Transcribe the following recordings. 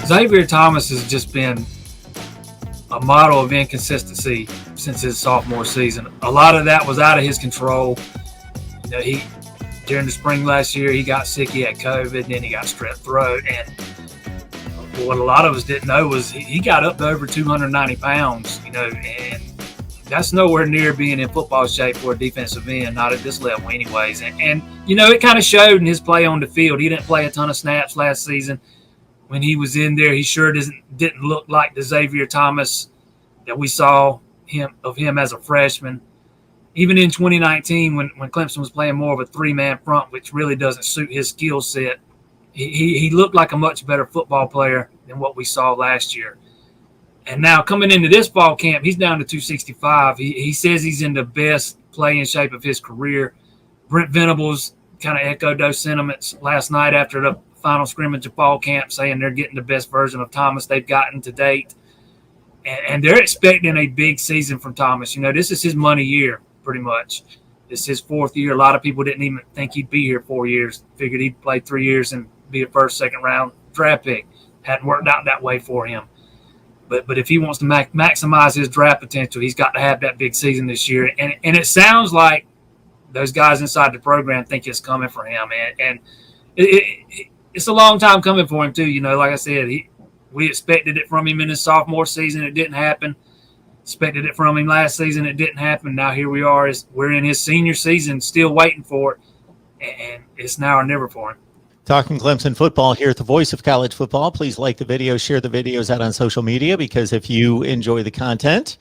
Xavier Thomas has just been a model of inconsistency since his sophomore season. A lot of that was out of his control. During the spring last year, he got sick. He had COVID, and then he got strep throat. And what a lot of us didn't know was he got up to over 290 pounds, and that's nowhere near being in football shape for a defensive end, not at this level anyways. And it kind of showed in his play on the field. He didn't play a ton of snaps last season. When he was in there, he sure didn't look like the Xavier Thomas that we saw of him as a freshman. Even in 2019, when Clemson was playing more of a three-man front, which really doesn't suit his skill set, he looked like a much better football player than what we saw last year. And now coming into this fall camp, he's down to 265. He says he's in the best playing shape of his career. Brent Venables kind of echoed those sentiments last night after the final scrimmage of fall camp, saying they're getting the best version of Thomas they've gotten to date. And they're expecting a big season from Thomas. This is his money year, pretty much. This is his fourth year. A lot of people didn't even think he'd be here 4 years. Figured he'd play 3 years and be a first, second round draft pick. Hadn't worked out that way for him. But if he wants to maximize his draft potential, he's got to have that big season this year. And it sounds like those guys inside the program think it's coming for him. And it's a long time coming for him, too. Like I said, we expected it from him in his sophomore season. It didn't happen. Expected it from him last season. It didn't happen. Now here we are. We're in his senior season, still waiting for it. And it's now or never for him. Talking Clemson football here at the Voice of College Football. Please like the video, share the videos out on social media, because if you enjoy the content,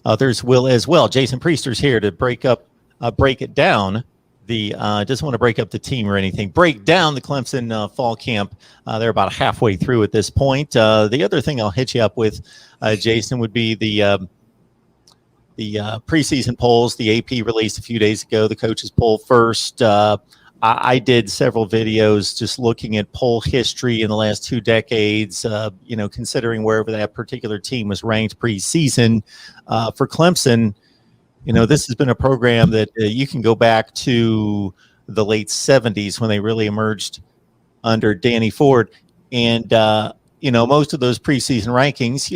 others will as well. Jason Priester's here to break it down. Doesn't want to break up the team or anything. Break down the Clemson fall camp. They're about halfway through at this point. The other thing I'll hit you up with, Jason, would be the preseason polls. The AP released a few days ago. The coaches poll first. I did several videos just looking at poll history in the last 2 decades, considering wherever that particular team was ranked preseason. For Clemson, this has been a program that you can go back to the late 70s when they really emerged under Danny Ford. And, most of those preseason rankings,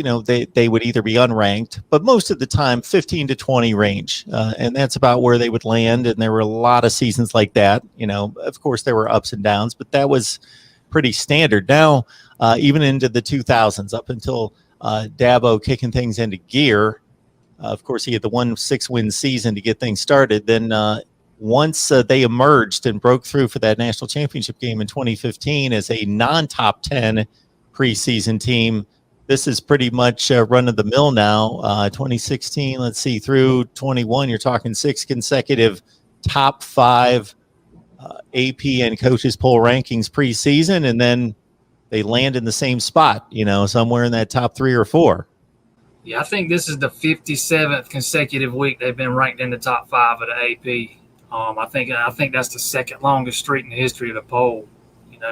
they would either be unranked, but most of the time 15 to 20 range. And that's about where they would land. And there were a lot of seasons like that. Of course, there were ups and downs, but that was pretty standard. Now, even into the 2000s, up until Dabo kicking things into gear, of course, he had the 6-win season to get things started. Then once they emerged and broke through for that national championship game in 2015 as a non-top 10 preseason team, this is pretty much run of the mill now. 2016, let's see, through 21, you're talking 6 consecutive top 5 AP and coaches poll rankings preseason, and then they land in the same spot, somewhere in that top 3 or 4. Yeah, I think this is the 57th consecutive week they've been ranked in the top 5 of the AP. I think that's the second longest streak in the history of the poll,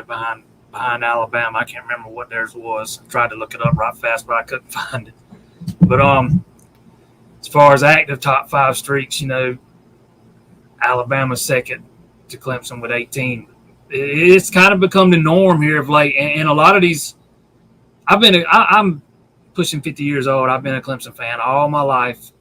behind Alabama. I can't remember what theirs was. I tried to look it up right fast, but I couldn't find it. But as far as active top 5 streaks, Alabama's second to Clemson with 18. It's kind of become the norm here of late. And a lot of these, I'm pushing 50 years old. I've been a Clemson fan all my life.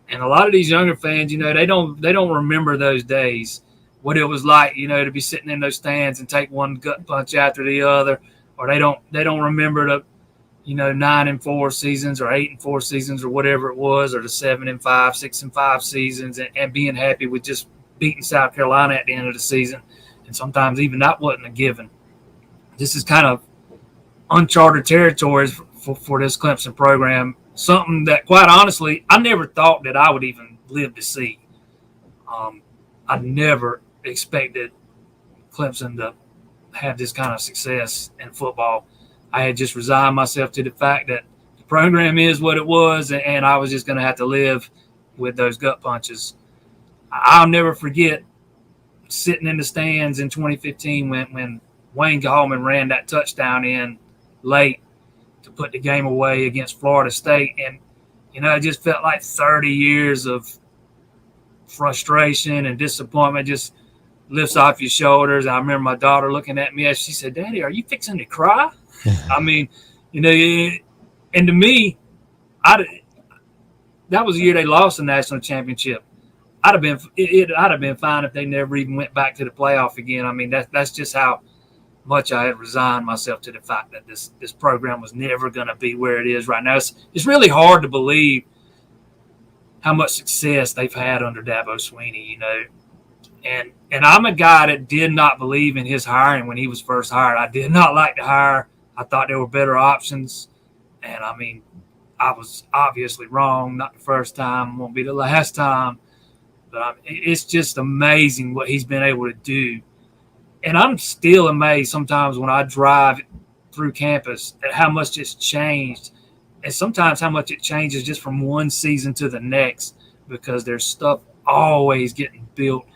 And a lot of these younger fans, they don't remember those days, what it was like, to be sitting in those stands and take one gut punch after the other, or they don't remember the, 9-4 seasons or 8-4 seasons or whatever it was, or the 7-5, 6-5 seasons, and being happy with just beating South Carolina at the end of the season. And sometimes even that wasn't a given. This is kind of uncharted territories for this Clemson program, something that, quite honestly, I never thought that I would even live to see. I never expected Clemson to have this kind of success in football. I had just resigned myself to the fact that the program is what it was, and I was just going to have to live with those gut punches. I'll never forget sitting in the stands in 2015 when Wayne Gallman ran that touchdown in late to put the game away against Florida State. And, it just felt like 30 years of frustration and disappointment just lifts off your shoulders. I remember my daughter looking at me as she said, "Daddy, are you fixing to cry?" I mean, And to me, that was the year they lost the national championship. I'd have been fine if they never even went back to the playoff again. I mean, that's just how much I had resigned myself to the fact that this program was never going to be where it is right now. It's really hard to believe how much success they've had under Dabo Swinney, And I'm a guy that did not believe in his hiring when he was first hired. I did not like the hire. I thought there were better options. And, I mean, I was obviously wrong. Not the first time. Won't be the last time. But it's just amazing what he's been able to do. And I'm still amazed sometimes when I drive through campus at how much it's changed. And sometimes how much it changes just from one season to the next, because there's stuff always getting built.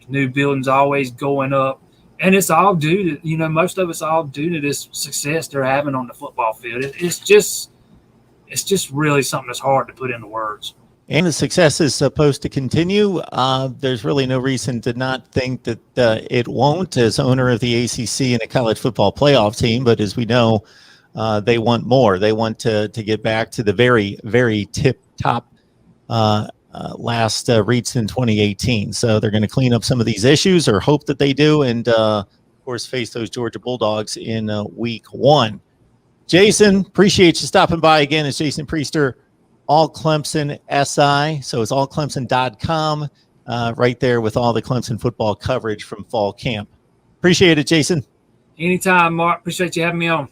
New buildings always going up. And it's all due to, most of it's all due to this success they're having on the football field. It's just really something that's hard to put into words. And the success is supposed to continue. There's really no reason to not think that it won't, as owner of the ACC and a college football playoff team. But as we know, they want more. They want to get back to the very, very tip-top last reached in 2018. So they're going to clean up some of these issues, or hope that they do, and, of course, face those Georgia Bulldogs in week 1. Jason, appreciate you stopping by again. It's Jason Priester, All Clemson SI. So it's allclemson.com, right there with all the Clemson football coverage from fall camp. Appreciate it, Jason. Anytime, Mark. Appreciate you having me on.